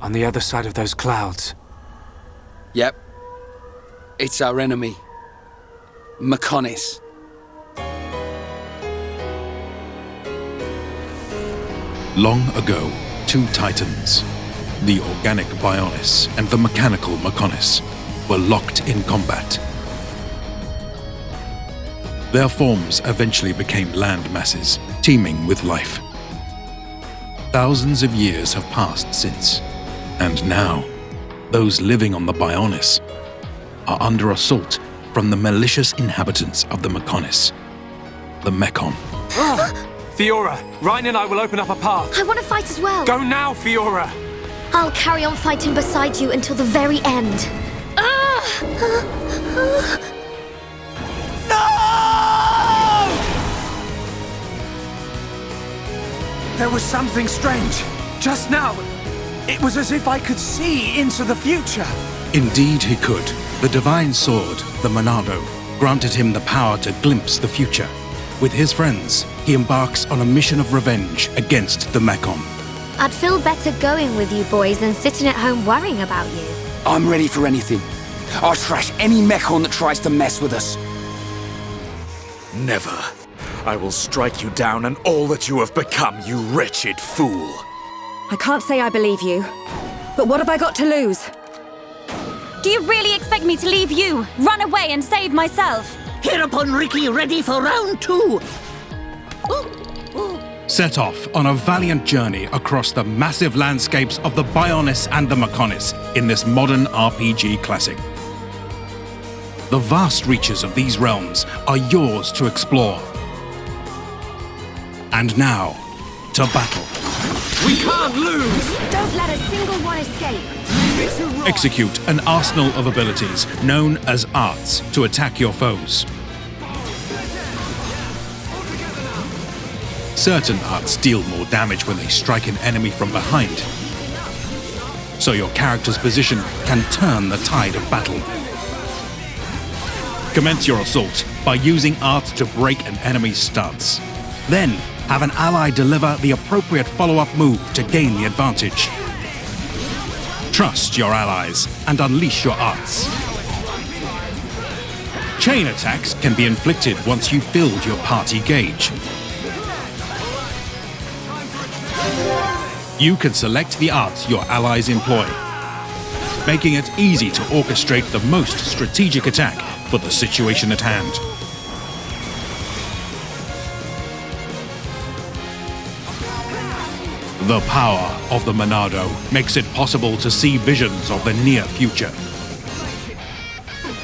On the other side of those clouds. Yep. It's our enemy. Mechonis. Long ago, two titans, the organic Bionis and the mechanical Mechonis, were locked in combat. Their forms eventually became land masses, teeming with life. Thousands of years have passed since, and now, those living on the Bionis are under assault from the malicious inhabitants of the Mechonis, the Mechon. Fiora, Ryan and I will open up a path. I want to fight as well. Go now, Fiora! I'll carry on fighting beside you until the very end. There was something strange. Just now, it was as if I could see into the future. Indeed he could. The divine sword, the Monado, granted him the power to glimpse the future. With his friends, he embarks on a mission of revenge against the Mechon. I'd feel better going with you boys than sitting at home worrying about you. I'm ready for anything. I'll trash any Mechon that tries to mess with us. Never. I will strike you down and all that you have become, you wretched fool. I can't say I believe you, but what have I got to lose? Do you really expect me to leave you, run away and save myself? Hereupon Ricky ready for round 2. Set off on a valiant journey across the massive landscapes of the Bionis and the Mechonis in this modern RPG classic. The vast reaches of these realms are yours to explore. And now, to battle. We can't lose! Don't let a single one escape. Execute an arsenal of abilities known as arts to attack your foes. Certain arts deal more damage when they strike an enemy from behind, so your character's position can turn the tide of battle. Commence your assault by using art to break an enemy's stance. Then, have an ally deliver the appropriate follow-up move to gain the advantage. Trust your allies and unleash your arts. Chain attacks can be inflicted once you've filled your party gauge. You can select the arts your allies employ, making it easy to orchestrate the most strategic attack for the situation at hand. The power of the Monado makes it possible to see visions of the near future.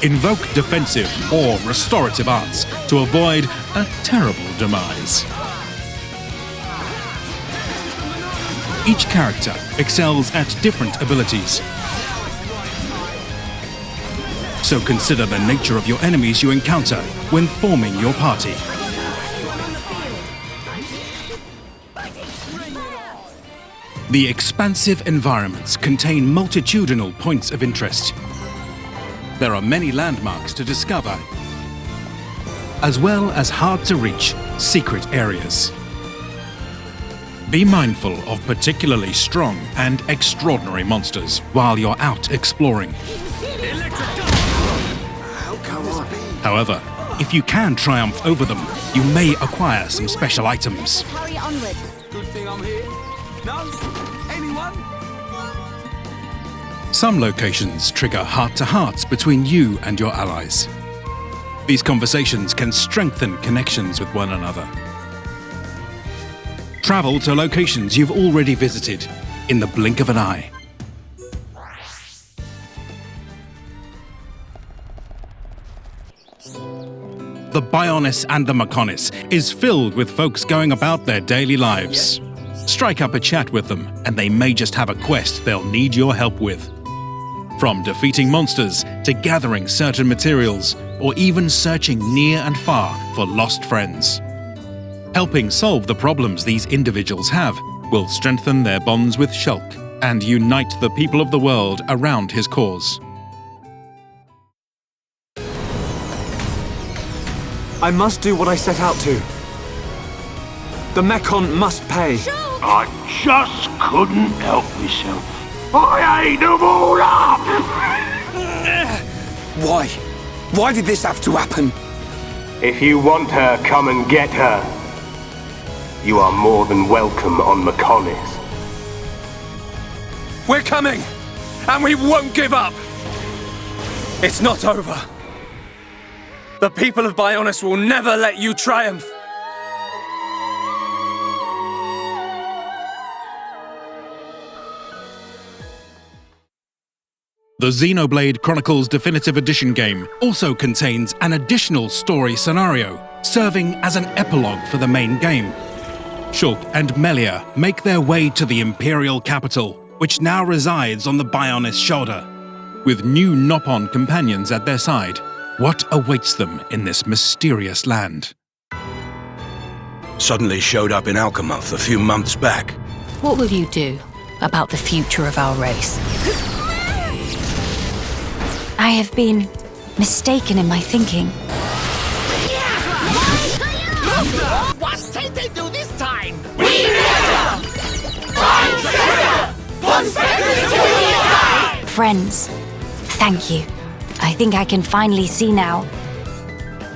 Invoke defensive or restorative arts to avoid a terrible demise. Each character excels at different abilities, so consider the nature of your enemies you encounter when forming your party. The expansive environments contain multitudinal points of interest. There are many landmarks to discover, as well as hard-to-reach secret areas. Be mindful of particularly strong and extraordinary monsters while you're out exploring. However, if you can triumph over them, you may acquire some special items. Hurry onwards. Good thing I'm here. No? Anyone? Some locations trigger heart-to-hearts between you and your allies. These conversations can strengthen connections with one another. Travel to locations you've already visited in the blink of an eye. The Bionis and the Mechonis is filled with folks going about their daily lives. Strike up a chat with them, and they may just have a quest they'll need your help with. From defeating monsters to gathering certain materials, or even searching near and far for lost friends. Helping solve the problems these individuals have will strengthen their bonds with Shulk and unite the people of the world around his cause. I must do what I set out to. The Mechon must pay. I just couldn't help myself. I ate them all up! Why? Why did this have to happen? If you want her, come and get her. You are more than welcome on Mechonis. We're coming! And we won't give up! It's not over. The people of Bionis will never let you triumph! The Xenoblade Chronicles Definitive Edition game also contains an additional story scenario, serving as an epilogue for the main game. Shulk and Melia make their way to the Imperial capital, which now resides on the Bionis shoulder. With new Nopon companions at their side, what awaits them in this mysterious land? Suddenly showed up in Alchemoth a few months back. What will you do about the future of our race? I have been mistaken in my thinking. What did they do this time? Friends, thank you. I think I can finally see now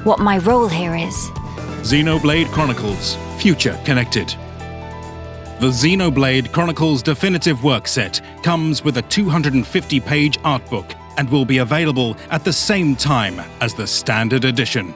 what my role here is. Xenoblade Chronicles Future Connected. The Xenoblade Chronicles Definitive Work Set comes with a 250-page art book and will be available at the same time as the Standard Edition.